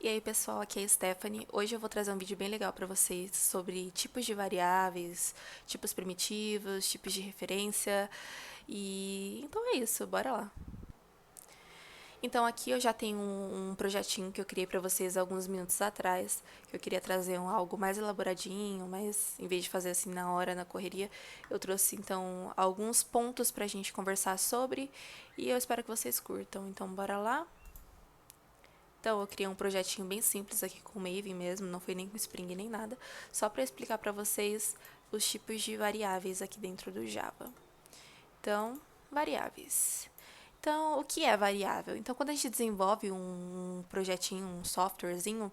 E aí, pessoal, aqui é a Stephanie. Hoje eu vou trazer um vídeo bem legal para vocês sobre tipos de variáveis, tipos primitivos, tipos de referência. E então é isso, bora lá. Então aqui eu já tenho um projetinho que eu criei para vocês alguns minutos atrás, que eu queria trazer algo mais elaboradinho, mas em vez de fazer assim na hora, na correria, eu trouxe então alguns pontos para a gente conversar sobre e eu espero que vocês curtam. Então bora lá. Então, eu criei um projetinho bem simples aqui com o Maven mesmo, não foi nem com Spring nem nada, só para explicar para vocês os tipos de variáveis aqui dentro do Java. Então, variáveis. Então, o que é variável? Então, quando a gente desenvolve um projetinho, um softwarezinho,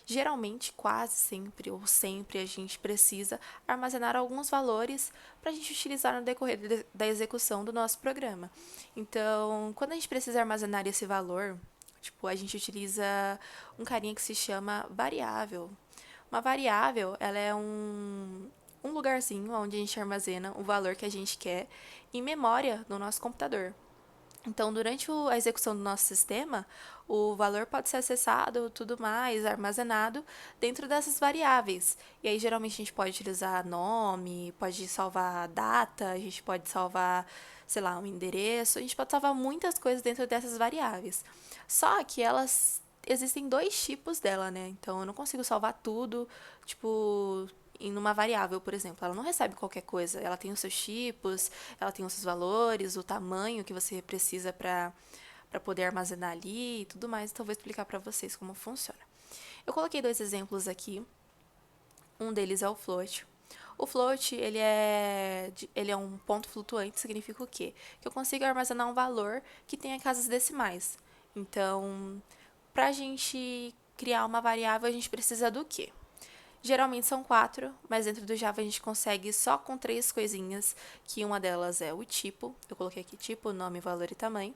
geralmente, quase sempre ou sempre, a gente precisa armazenar alguns valores para a gente utilizar no decorrer da execução do nosso programa. Então, quando a gente precisa armazenar esse valor, tipo, a gente utiliza um carinha que se chama variável. Uma variável, ela é um lugarzinho onde a gente armazena o valor que a gente quer em memória no nosso computador. Então, durante a execução do nosso sistema, o valor pode ser acessado, tudo mais, armazenado dentro dessas variáveis. E aí, geralmente, a gente pode utilizar nome, pode salvar data, a gente pode salvar, sei lá, um endereço, a gente pode salvar muitas coisas dentro dessas variáveis. Só que elas existem dois tipos dela, né? Então, eu não consigo salvar tudo, tipo, em uma variável, por exemplo. Ela não recebe qualquer coisa. Ela tem os seus tipos, ela tem os seus valores, o tamanho que você precisa para poder armazenar ali e tudo mais. Então, eu vou explicar para vocês como funciona. Eu coloquei dois exemplos aqui. Um deles é o float. O float, ele é um ponto flutuante, significa o quê? Que eu consigo armazenar um valor que tenha casas decimais. Então, para a gente criar uma variável, a gente precisa do quê? Geralmente são quatro, mas dentro do Java a gente consegue só com três coisinhas, que uma delas é o tipo. Eu coloquei aqui tipo, nome, valor e tamanho.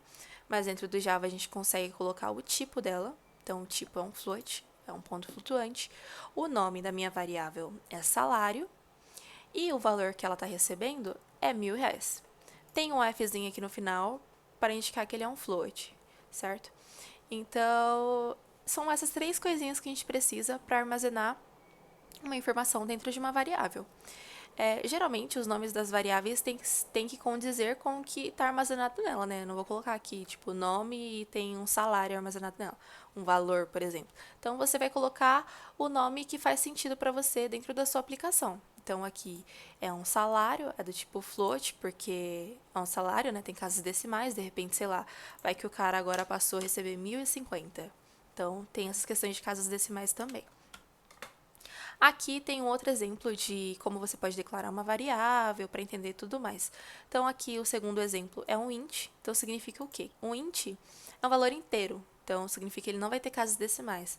Mas dentro do Java a gente consegue colocar o tipo dela. Então, o tipo é um float, é um ponto flutuante. O nome da minha variável é salário. E o valor que ela está recebendo é R$ 1.000. Tem um Fzinho aqui no final para indicar que ele é um float, certo? Então, são essas três coisinhas que a gente precisa para armazenar uma informação dentro de uma variável. Geralmente, os nomes das variáveis têm que condizer com o que está armazenado nela, né? Eu não vou colocar aqui, tipo, nome e tem um salário armazenado nela, um valor, por exemplo. Então, você vai colocar o nome que faz sentido para você dentro da sua aplicação. Então, aqui é um salário, é do tipo float, porque é um salário, né? Tem casas decimais, de repente, sei lá, vai que o cara agora passou a receber 1.050. Então, tem essas questões de casas decimais também. Aqui tem um outro exemplo de como você pode declarar uma variável para entender tudo mais. Então, aqui o segundo exemplo é um int. Então, significa o quê? Um int é um valor inteiro. Então, significa que ele não vai ter casas decimais.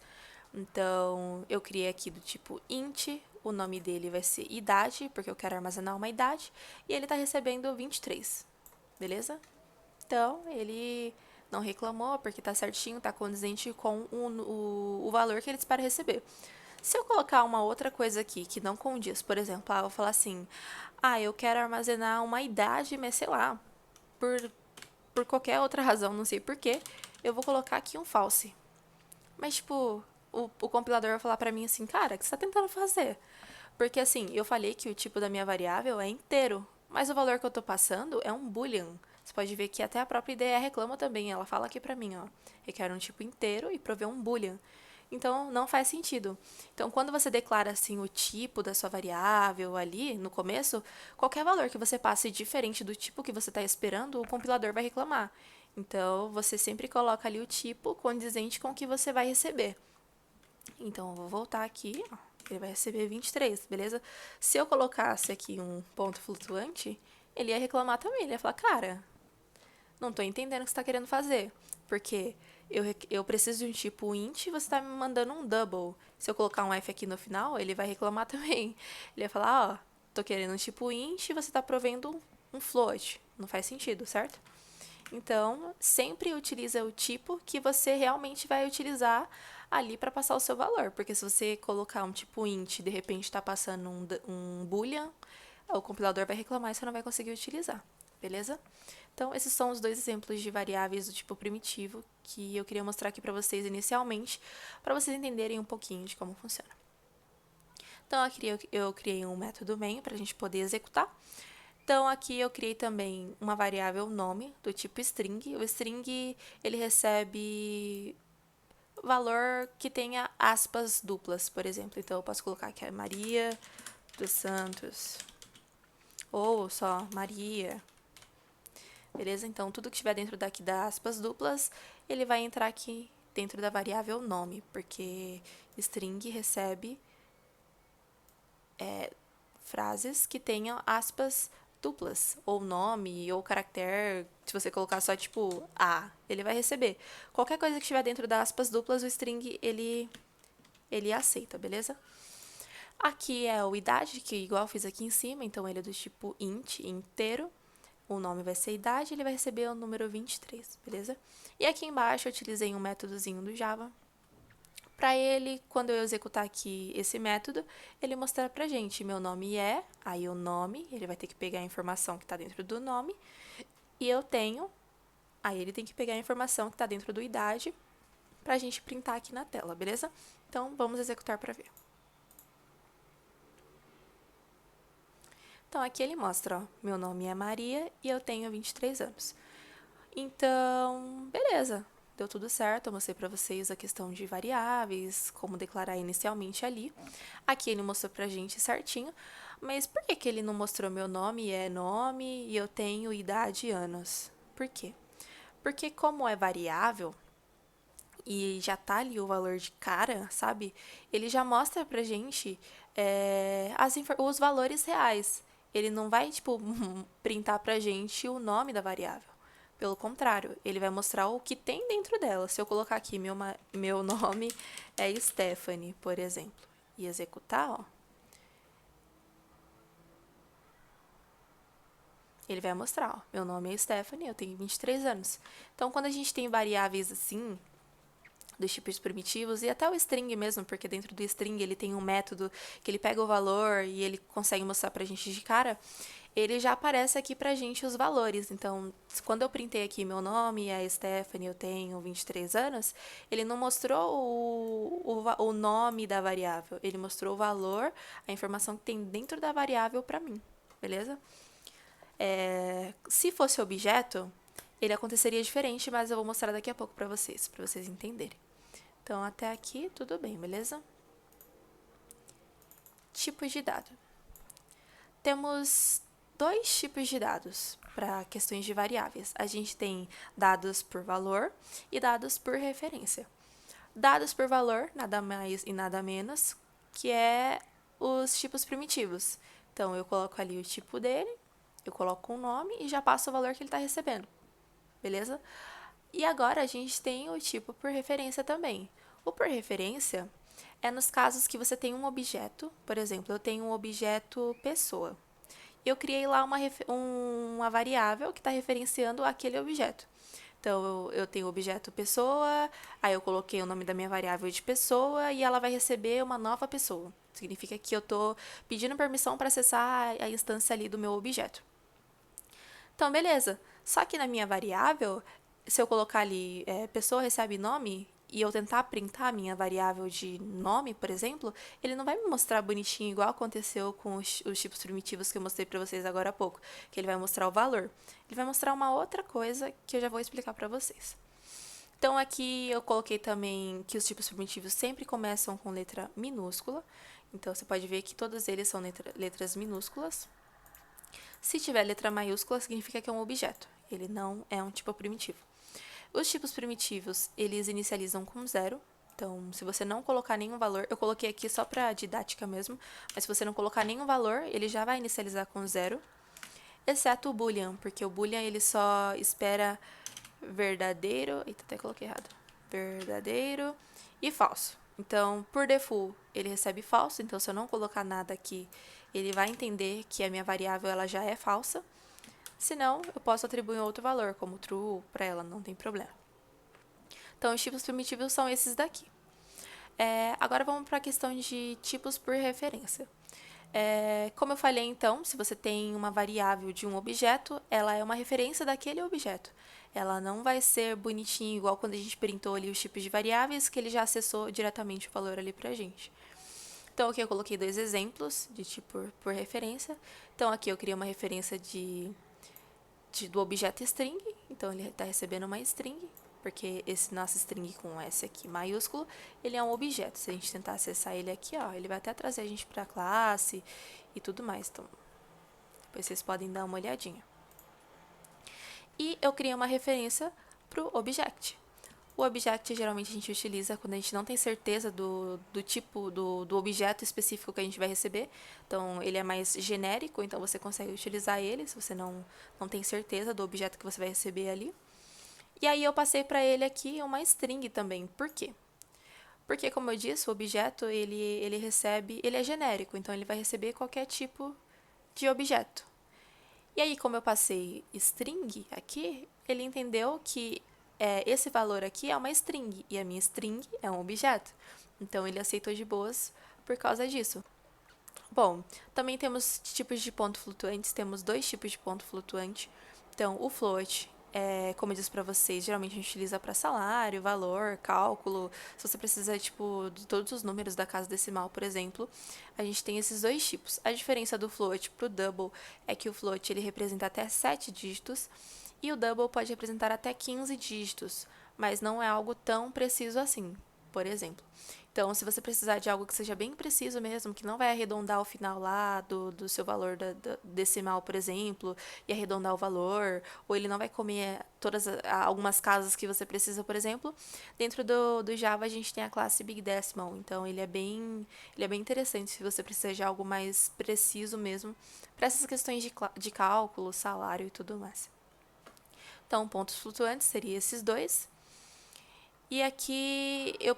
Então, eu criei aqui do tipo int, o nome dele vai ser idade, porque eu quero armazenar uma idade, e ele está recebendo 23, beleza? Então, ele não reclamou, porque está certinho, está condizente com o valor que ele espera receber. Se eu colocar uma outra coisa aqui que não condiz, por exemplo, eu vou falar assim, eu quero armazenar uma idade, mas sei lá, por, por qualquer outra razão, não sei porquê, eu vou colocar aqui um false. Mas, tipo, o compilador vai falar pra mim assim, cara, o que você tá tentando fazer? Porque, assim, eu falei que o tipo da minha variável é inteiro, mas o valor que eu tô passando é um boolean. Você pode ver que até a própria IDE reclama também, ela fala aqui pra mim, ó, requer um tipo inteiro e prover um boolean. Então, não faz sentido. Então, quando você declara assim o tipo da sua variável ali no começo, qualquer valor que você passe diferente do tipo que você está esperando, o compilador vai reclamar. Então, você sempre coloca ali o tipo condizente com o que você vai receber. Então, eu vou voltar aqui, ó, ele vai receber 23, beleza? Se eu colocasse aqui um ponto flutuante, ele ia reclamar também. Ele ia falar, cara, não tô entendendo o que você tá querendo fazer. Porque eu preciso de um tipo int e você tá me mandando um double. Se eu colocar um f aqui no final, ele vai reclamar também. Ele vai falar, ó, tô querendo um tipo int e você tá provendo um float. Não faz sentido, certo? Então, sempre utiliza o tipo que você realmente vai utilizar ali para passar o seu valor. Porque se você colocar um tipo int e de repente está passando um boolean, o compilador vai reclamar e você não vai conseguir utilizar. Beleza? Então, esses são os dois exemplos de variáveis do tipo primitivo que eu queria mostrar aqui para vocês inicialmente, para vocês entenderem um pouquinho de como funciona. Então, aqui eu criei um método main para a gente poder executar. Então, aqui eu criei também uma variável nome do tipo string. O string, ele recebe valor que tenha aspas duplas, por exemplo. Então, eu posso colocar aqui Maria dos Santos, ou só Maria, beleza? Então, tudo que estiver dentro daqui das aspas duplas, ele vai entrar aqui dentro da variável nome, porque string recebe frases que tenham aspas duplas, ou nome, ou caractere. Se você colocar só tipo A, ele vai receber. Qualquer coisa que estiver dentro das aspas duplas, o string ele aceita, beleza? Aqui é o idade, que igual eu fiz aqui em cima, então ele é do tipo int, inteiro. O nome vai ser idade, ele vai receber o número 23, beleza? E aqui embaixo eu utilizei um métodozinho do Java. Para ele, quando eu executar aqui esse método, ele mostrar pra gente, meu nome é, aí o nome, ele vai ter que pegar a informação que está dentro do nome, e eu tenho, aí ele tem que pegar a informação que está dentro do idade, pra gente printar aqui na tela, beleza? Então, vamos executar para ver. Então, aqui ele mostra, ó, meu nome é Maria e eu tenho 23 anos. Então, beleza, deu tudo certo, eu mostrei para vocês a questão de variáveis, como declarar inicialmente ali. Aqui ele mostrou pra gente certinho, mas por que que ele não mostrou meu nome é nome e eu tenho idade e anos? Por quê? Porque como é variável, e já tá ali o valor de cara, sabe? Ele já mostra pra gente os valores reais. Ele não vai, tipo, printar pra gente o nome da variável. Pelo contrário, ele vai mostrar o que tem dentro dela. Se eu colocar aqui meu nome é Stephanie, por exemplo, e executar, ó, ele vai mostrar, ó, meu nome é Stephanie, eu tenho 23 anos. Então, quando a gente tem variáveis assim, dos tipos primitivos e até o string mesmo, porque dentro do string ele tem um método que ele pega o valor e ele consegue mostrar pra gente de cara, ele já aparece aqui pra gente os valores. Então, quando eu printei aqui meu nome é Stephanie, eu tenho 23 anos, ele não mostrou o nome da variável, ele mostrou o valor, a informação que tem dentro da variável pra mim, beleza? Se fosse objeto, ele aconteceria diferente, mas eu vou mostrar daqui a pouco pra vocês entenderem. Então, até aqui, tudo bem, beleza? Tipos de dado. Temos dois tipos de dados para questões de variáveis. A gente tem dados por valor e dados por referência. Dados por valor, nada mais e nada menos, que é os tipos primitivos. Então, eu coloco ali o tipo dele, eu coloco um nome e já passo o valor que ele está recebendo, beleza? E agora a gente tem o tipo por referência também. O por referência é nos casos que você tem um objeto, por exemplo, eu tenho um objeto pessoa. Eu criei lá uma variável que está referenciando aquele objeto. Então, eu tenho o objeto pessoa, aí eu coloquei o nome da minha variável de pessoa e ela vai receber uma nova pessoa. Significa que eu estou pedindo permissão para acessar a instância ali do meu objeto. Então, beleza. Só que na minha variável, se eu colocar ali pessoa recebe nome e eu tentar printar a minha variável de nome, por exemplo, ele não vai me mostrar bonitinho igual aconteceu com os tipos primitivos que eu mostrei para vocês agora há pouco, que ele vai mostrar o valor. Ele vai mostrar uma outra coisa que eu já vou explicar para vocês. Então, aqui eu coloquei também que os tipos primitivos sempre começam com letra minúscula. Então, você pode ver que todos eles são letras minúsculas. Se tiver letra maiúscula, significa que é um objeto. Ele não é um tipo primitivo. Os tipos primitivos, eles inicializam com 0. Então, se você não colocar nenhum valor, eu coloquei aqui só para didática mesmo, mas se você não colocar nenhum valor, ele já vai inicializar com 0, exceto o boolean, porque o boolean ele só espera verdadeiro, eita, até coloquei errado, verdadeiro e falso. Então, por default, ele recebe falso, então se eu não colocar nada aqui, ele vai entender que a minha variável ela já é falsa. Se não, eu posso atribuir outro valor, como true, para ela, não tem problema. Então, os tipos primitivos são esses daqui. Agora vamos para a questão de tipos por referência. Como eu falei então, se você tem uma variável de um objeto, ela é uma referência daquele objeto. Ela não vai ser bonitinho igual quando a gente printou ali os tipos de variáveis, que ele já acessou diretamente o valor ali pra gente. Então aqui eu coloquei dois exemplos de tipo por referência. Então aqui eu criei uma referência do objeto string, então ele está recebendo uma string, porque esse nosso string com S aqui maiúsculo, ele é um objeto. Se a gente tentar acessar ele aqui, ó, ele vai até trazer a gente para a classe e tudo mais. Então, depois vocês podem dar uma olhadinha. E eu criei uma referência para o object. O object geralmente a gente utiliza quando a gente não tem certeza do tipo do objeto específico que a gente vai receber. Então, ele é mais genérico, então você consegue utilizar ele se você não tem certeza do objeto que você vai receber ali. E aí eu passei para ele aqui uma string também. Por quê? Porque, como eu disse, o objeto ele é genérico, então ele vai receber qualquer tipo de objeto. E aí, como eu passei string aqui, ele entendeu que esse valor aqui é uma string e a minha string é um objeto. Então, ele aceitou de boas por causa disso. Bom, também temos tipos de ponto flutuantes, temos dois tipos de ponto flutuante. Então, o float, como eu disse para vocês, geralmente a gente utiliza para salário, valor, cálculo. Se você precisa, tipo, de todos os números da casa decimal, por exemplo, a gente tem esses dois tipos. A diferença do float para o double é que o float ele representa até 7 dígitos e o double pode representar até 15 dígitos, mas não é algo tão preciso assim, por exemplo. Então, se você precisar de algo que seja bem preciso mesmo, que não vai arredondar o final lá do seu valor decimal, por exemplo, e arredondar o valor, ou ele não vai comer algumas casas que você precisa, por exemplo, dentro do Java a gente tem a classe Big Decimal. Então, ele é bem interessante se você precisa de algo mais preciso mesmo, para essas questões de cálculo, salário e tudo mais. Então, pontos flutuantes seriam esses dois. E aqui eu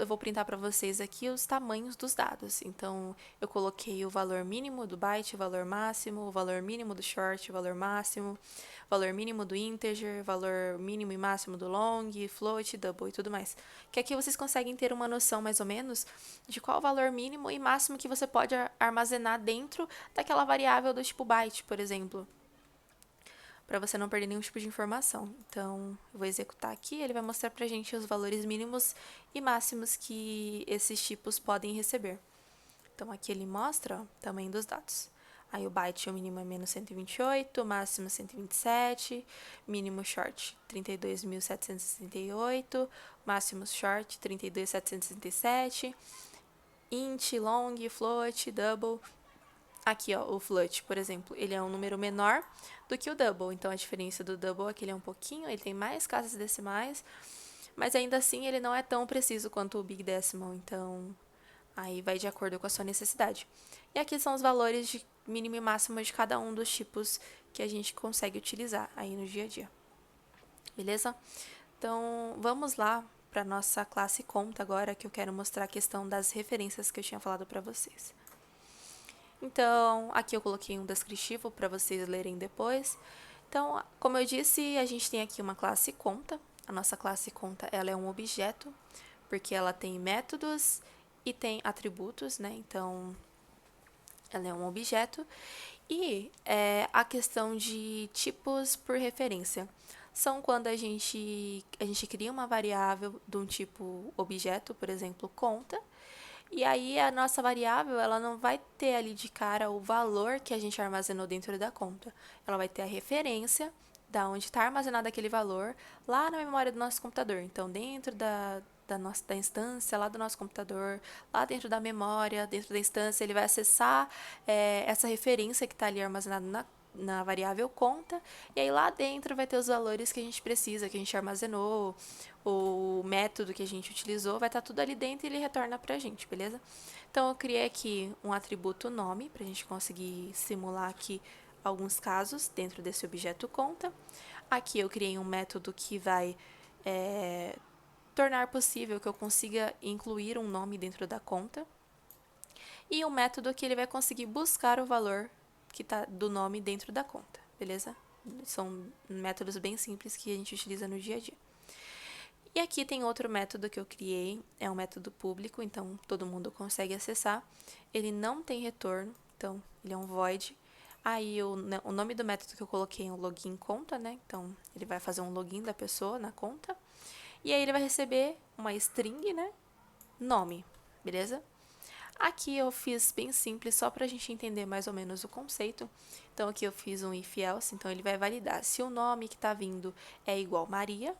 vou printar para vocês aqui os tamanhos dos dados. Então, eu coloquei o valor mínimo do byte, o valor máximo, o valor mínimo do short, o valor máximo, o valor mínimo do integer, valor mínimo e máximo do long, float, double e tudo mais. Que aqui vocês conseguem ter uma noção mais ou menos de qual o valor mínimo e máximo que você pode armazenar dentro daquela variável do tipo byte, por exemplo, para você não perder nenhum tipo de informação. Então, eu vou executar aqui, ele vai mostrar pra gente os valores mínimos e máximos que esses tipos podem receber. Então, aqui ele mostra o tamanho dos dados. Aí o byte, o mínimo é menos 128, o máximo 127, mínimo short 32.768, máximo short 32.767, int, long, float, double. Aqui, ó, o float, por exemplo, ele é um número menor do que o double. Então, a diferença do double é que ele é um pouquinho, ele tem mais casas decimais, mas ainda assim ele não é tão preciso quanto o Big Decimal. Então, aí vai de acordo com a sua necessidade. E aqui são os valores de mínimo e máximo de cada um dos tipos que a gente consegue utilizar aí no dia a dia. Beleza? Então, vamos lá para a nossa classe conta agora, que eu quero mostrar a questão das referências que eu tinha falado para vocês. Então, aqui eu coloquei um descritivo para vocês lerem depois. Então, como eu disse, a gente tem aqui uma classe conta. A nossa classe conta, ela é um objeto, porque ela tem métodos e tem atributos, né? Então, ela é um objeto. E a questão de tipos por referência são quando a gente cria uma variável de um tipo objeto, por exemplo, conta, e aí a nossa variável, ela não vai ter ali de cara o valor que a gente armazenou dentro da conta. Ela vai ter a referência da onde está armazenado aquele valor lá na memória do nosso computador. Então, dentro da instância lá do nosso computador, lá dentro da memória, dentro da instância, ele vai acessar essa referência que está ali armazenada na variável conta, e aí lá dentro vai ter os valores que a gente precisa, que a gente armazenou, o método que a gente utilizou, vai estar tudo ali dentro e ele retorna pra gente, beleza? Então, eu criei aqui um atributo nome, pra gente conseguir simular aqui alguns casos dentro desse objeto conta. Aqui eu criei um método que vai tornar possível que eu consiga incluir um nome dentro da conta. E um método que ele vai conseguir buscar o valor que está do nome dentro da conta, beleza? São métodos bem simples que a gente utiliza no dia a dia. E aqui tem outro método que eu criei, é um método público, então todo mundo consegue acessar. Ele não tem retorno, então ele é um void. Aí o nome do método que eu coloquei é o login conta, né? Então ele vai fazer um login da pessoa na conta. E aí ele vai receber uma string, né? Nome, beleza? Aqui eu fiz bem simples, só para a gente entender mais ou menos o conceito. Então aqui eu fiz um if else, então ele vai validar se o nome que está vindo é igual Maria,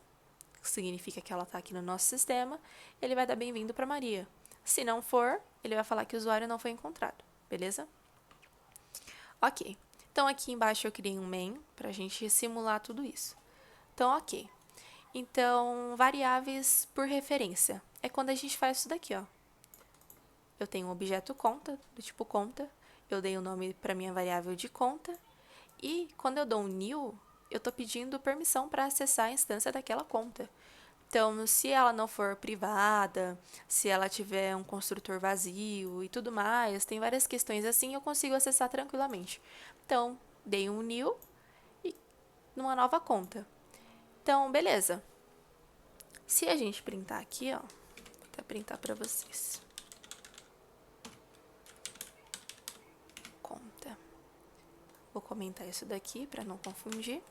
que significa que ela está aqui no nosso sistema, ele vai dar bem-vindo para Maria. Se não for, ele vai falar que o usuário não foi encontrado, beleza? Ok, então aqui embaixo eu criei um main para a gente simular tudo isso. Então, ok. Então, variáveis por referência. É quando a gente faz isso daqui, ó. Eu tenho um objeto conta, do tipo conta, eu dei o nome para minha variável de conta, e quando eu dou um new, eu estou pedindo permissão para acessar a instância daquela conta. Então, se ela não for privada, se ela tiver um construtor vazio e tudo mais, tem várias questões assim, eu consigo acessar tranquilamente. Então, dei um new e numa nova conta. Então, beleza. Se a gente printar aqui, ó, vou até printar para vocês. Conta. Vou comentar isso daqui para não confundir.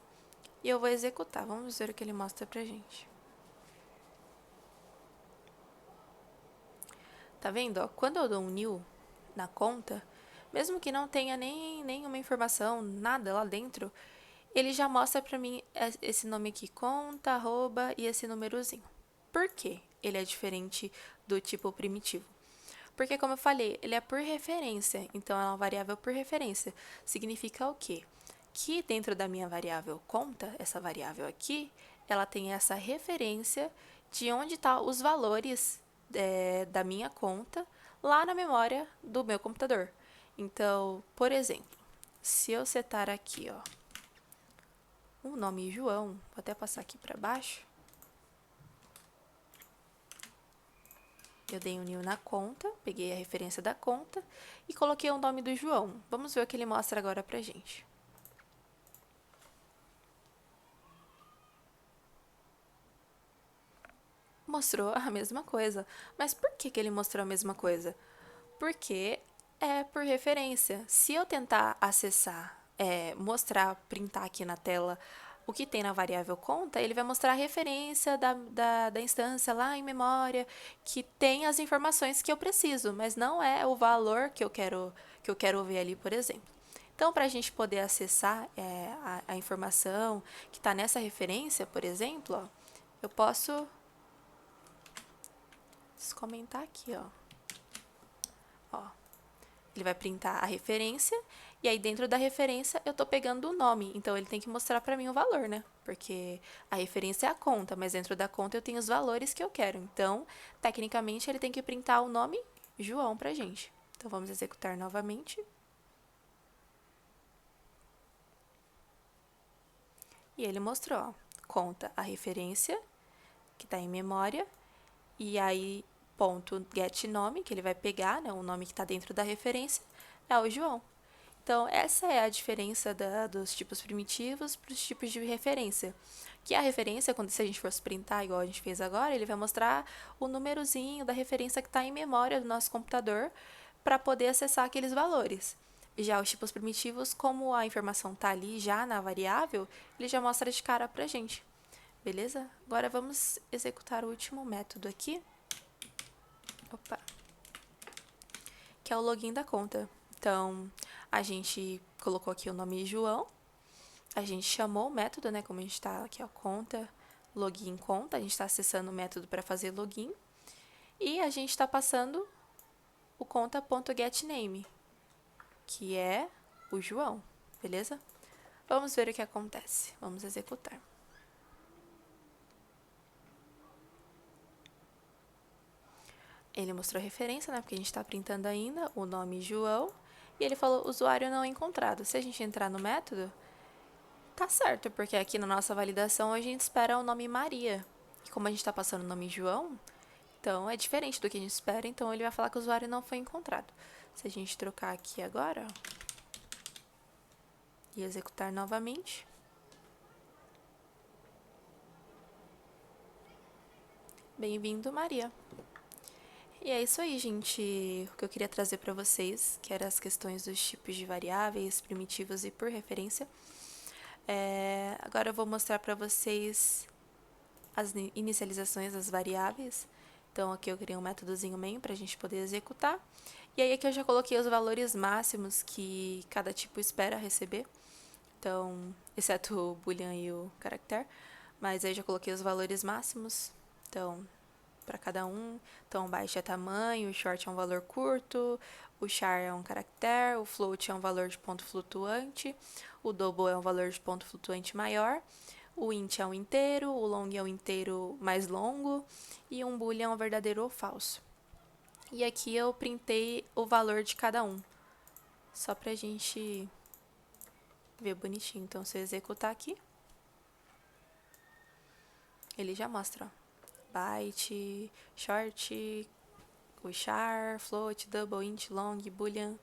E eu vou executar. Vamos ver o que ele mostra pra gente. Tá vendo? Ó? Quando eu dou um new na conta, mesmo que não tenha nenhuma informação, nada lá dentro, ele já mostra pra mim esse nome aqui, conta, arroba e esse númerozinho. Por quê? Ele é diferente do tipo primitivo. Porque, como eu falei, ele é por referência, então é uma variável por referência. Significa o quê? Que dentro da minha variável conta, essa variável aqui, ela tem essa referência de onde estão os valores da minha conta lá na memória do meu computador. Então, por exemplo, se eu setar aqui, ó, o nome João, vou até passar aqui para baixo. Eu dei um new na conta, peguei a referência da conta e coloquei o nome do João. Vamos ver o que ele mostra agora pra gente. Mostrou a mesma coisa. Mas por que ele mostrou a mesma coisa? Porque é por referência. Se eu tentar acessar, mostrar, printar aqui na tela o que tem na variável conta, ele vai mostrar a referência da instância lá em memória, que tem as informações que eu preciso, mas não é o valor que eu quero ver ali, por exemplo. Então, para a gente poder acessar a informação que está nessa referência, por exemplo, ó, eu posso comentar aqui, ó. Ó, ele vai printar a referência e aí dentro da referência eu tô pegando o nome, então ele tem que mostrar para mim o valor, né? Porque a referência é a conta, mas dentro da conta eu tenho os valores que eu quero. Então, tecnicamente ele tem que printar o nome João pra gente. Então vamos executar novamente. E ele mostrou, ó, conta a referência que está em memória e aí ponto get nome, que ele vai pegar, né, o nome que está dentro da referência, é o João. Então, essa é a diferença dos tipos primitivos para os tipos de referência. Que a referência, se a gente fosse printar, igual a gente fez agora, ele vai mostrar o númerozinho da referência que está em memória do nosso computador para poder acessar aqueles valores. Já os tipos primitivos, como a informação está ali já na variável, ele já mostra de cara para a gente. Beleza? Agora vamos executar o último método aqui. Opa! Que é o login da conta. Então, a gente colocou aqui o nome João, a gente chamou o método, né, como a gente está aqui, ó, conta, login conta, a gente está acessando o método para fazer login, e a gente está passando o conta.getName, que é o João, beleza? Vamos ver o que acontece, vamos executar. Ele mostrou a referência, né, porque a gente está printando ainda o nome João, e ele falou usuário não encontrado. Se a gente entrar no método, tá certo, porque aqui na nossa validação a gente espera o nome Maria. E como a gente está passando o nome João, então é diferente do que a gente espera, então ele vai falar que o usuário não foi encontrado. Se a gente trocar aqui agora, ó, e executar novamente, Bem-vindo, Maria. E é isso aí, gente. O que eu queria trazer para vocês, que eram as questões dos tipos de variáveis, primitivos e por referência. Agora eu vou mostrar para vocês as inicializações das variáveis. Então aqui eu criei um métodozinho main para a gente poder executar. E aí aqui eu já coloquei os valores máximos que cada tipo espera receber. Então, exceto o boolean e o caractere. Mas aí já coloquei os valores máximos. Então, para cada um. Então, byte é tamanho, o short é um valor curto, o char é um caractere, o float é um valor de ponto flutuante, o double é um valor de ponto flutuante maior, o int é um inteiro, o long é um inteiro mais longo e um boolean é um verdadeiro ou falso. E aqui eu printei o valor de cada um, só pra gente ver bonitinho. Então, se eu executar aqui, ele já mostra, ó. Byte, short, o char, float, double, int, long, boolean.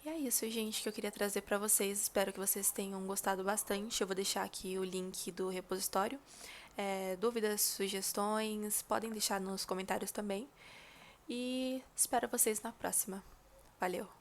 E é isso, gente, que eu queria trazer para vocês. Espero que vocês tenham gostado bastante. Eu vou deixar aqui o link do repositório. Dúvidas, sugestões, podem deixar nos comentários também. E espero vocês na próxima. Valeu!